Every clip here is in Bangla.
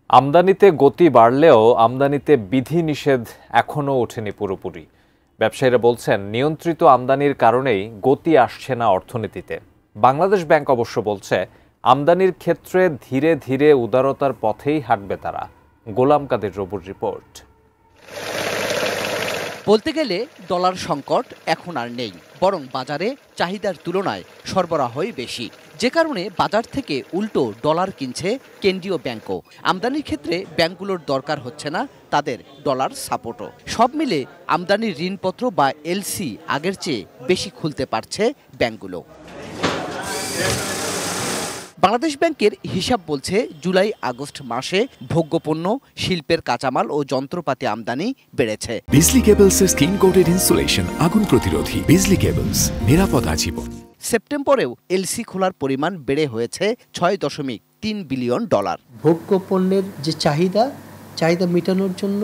আমদানিতে গতি বাড়লেও আমদানিতে বিধিনিষেধ এখনও ওঠেনি পুরোপুরি। ব্যবসায়ীরা বলছেন, নিয়ন্ত্রিত আমদানির কারণেই গতি আসছে না অর্থনীতিতে। বাংলাদেশ ব্যাংক অবশ্য বলছে, আমদানির ক্ষেত্রে ধীরে ধীরে উদারতার পথেই হাঁটবে তারা। গোলাম কাদের রবুর রিপোর্ট। বলতে গেলে ডলার সংকট এখন আর নেই, বরং বাজারে চাহিদার তুলনায় সরবরাহই বেশি, যে কারণে বাজার থেকে উল্টো ডলার কিনছে কেন্দ্রীয় ব্যাংকও। আমদানির ক্ষেত্রে ব্যাংকগুলোর দরকার হচ্ছে না তাদের ডলার সাপোর্টও। সব মিলে আমদানির ঋণপত্র বা এলসি আগের চেয়ে বেশি খুলতে পারছে ব্যাংকগুলো। বাংলাদেশ ব্যাংকের হিসাব বলছে, জুলাই আগস্ট মাসে ভোগ্যপণ্য, শিল্পের কাঁচামাল ও যন্ত্রপাতি আমদানি বেড়েছে। বিজলি কেবলসের স্কিন কোটেড ইনসুলেশন আগুন প্রতিরোধী। বিজলি কেবলস, নিরাপদ আজীবন। সেপ্টেম্বরেও এলসি খোলার পরিমাণ বেড়ে হয়েছে ৬.৩ বিলিয়ন ডলার। ভোগ্যপণ্যের যে চাহিদা মেটানোর জন্য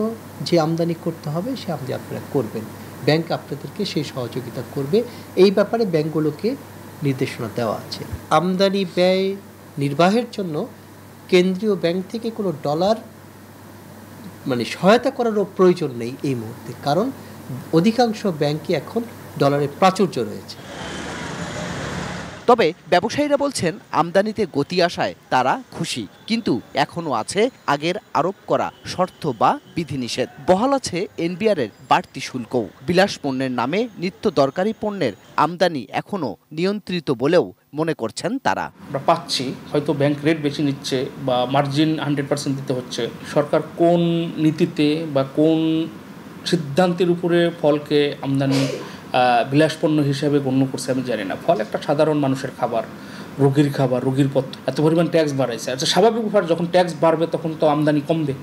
যে আমদানি করতে হবে, সে আমদানি আপনারা করবেন। ব্যাংক আপনাদেরকে সেই সহযোগিতা করবে। এই ব্যাপারে ব্যাংকগুলোকে নির্দেশনা দেওয়া আছে। আমদানি ব্যয় নির্বাহের জন্য কেন্দ্রীয় ব্যাংক থেকে কোনো ডলার সহায়তা করারও প্রয়োজন নেই এই মুহূর্তে, কারণ অধিকাংশ ব্যাংকে এখন ডলারের প্রাচুর্য রয়েছে। তবে ব্যবসায়ীরা বলছেন, আমদানিতে গতি আসায় তারা খুশি, কিন্তু এখনও আছে আগের আরোপ করা শর্ত বা বিধিনিষেধ। বহাল আছে এনবিআরের বাড়তি শুল্কও। বিলাস পণ্যের নামে নিত্য দরকারি পণ্যের আমদানি এখনও নিয়ন্ত্রিত বলেও মনে করছেন তারা। আমরা পাচ্ছি হয়তো ব্যাংক রেট বেশি নিচ্ছে বা মার্জিন 100% দিতে হচ্ছে। সরকার কোন নীতিতে বা কোন সিদ্ধান্তের উপরে ফলকে আমদানি বিলাসপণ্য হিসেবে গণ্য করছে আমি জানি না। ফল একটা সাধারণ মানুষের খাবার, রোগীর পথ্য। এত পরিমাণ ট্যাক্স বাড়াইছে। আচ্ছা, স্বাভাবিক ব্যাপার, যখন ট্যাক্স বাড়বে তখন তো আমদানি কমবে।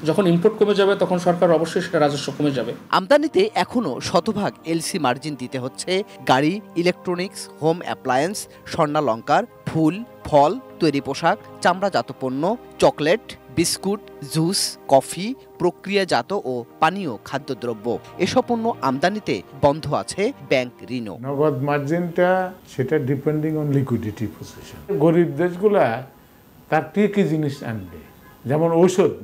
যখন ইম্পোর্ট কমে যাবে তখন সরকার অবশ্যই সেটা রাজস্ব কমে যাবে। আমদানিতে এখনও শতভাগ এলসি মার্জিন দিতে হচ্ছে গাড়ি, ইলেকট্রনিক্স, হোম অ্যাপ্লায়েন্স, স্বর্ণালংকার, ফুল, ফল, তৈরি পোশাক, চামড়াজাত পণ্য, চকলেট, বিস্কুট, জুস, কফি, প্রক্রিয়াজাত ও পানীয় খাদ্যদ্রব্য। এসব পণ্য আমদানিতে বন্ধ আছে ব্যাংক ঋণও। নগদ মার্জিনটা সেটা ডিপেন্ডিং অন লিকুইডিটি পজিশন। গরিব দেশগুলা তার কি জিনিস আনবে, যেমন ঔষধ,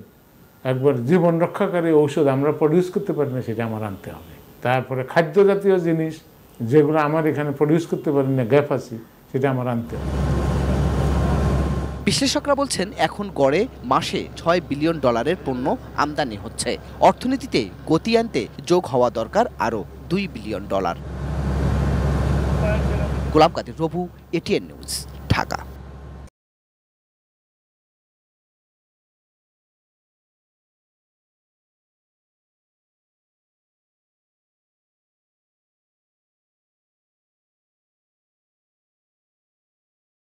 একবার জীবন রক্ষাকারী ঔষধ আমরা প্রডিউস করতে পারি না, সেটা আমার আনতে হবে। তারপরে খাদ্য জাতীয় জিনিস যেগুলো আমার এখানে প্রডিউস করতে পারি না, গ্যাপ আছে, সেটা আমার আনতে হবে। বিশ্লেষকরা বলছেন, এখন গড়ে মাসে ৬ বিলিয়ন ডলারের পণ্য আমদানি হচ্ছে। অর্থনীতিতে গতি আনতে যোগ হওয়া দরকার আরও ২ বিলিয়ন ডলার। গোলাম কাদের রবু, এটিএন নিউজ।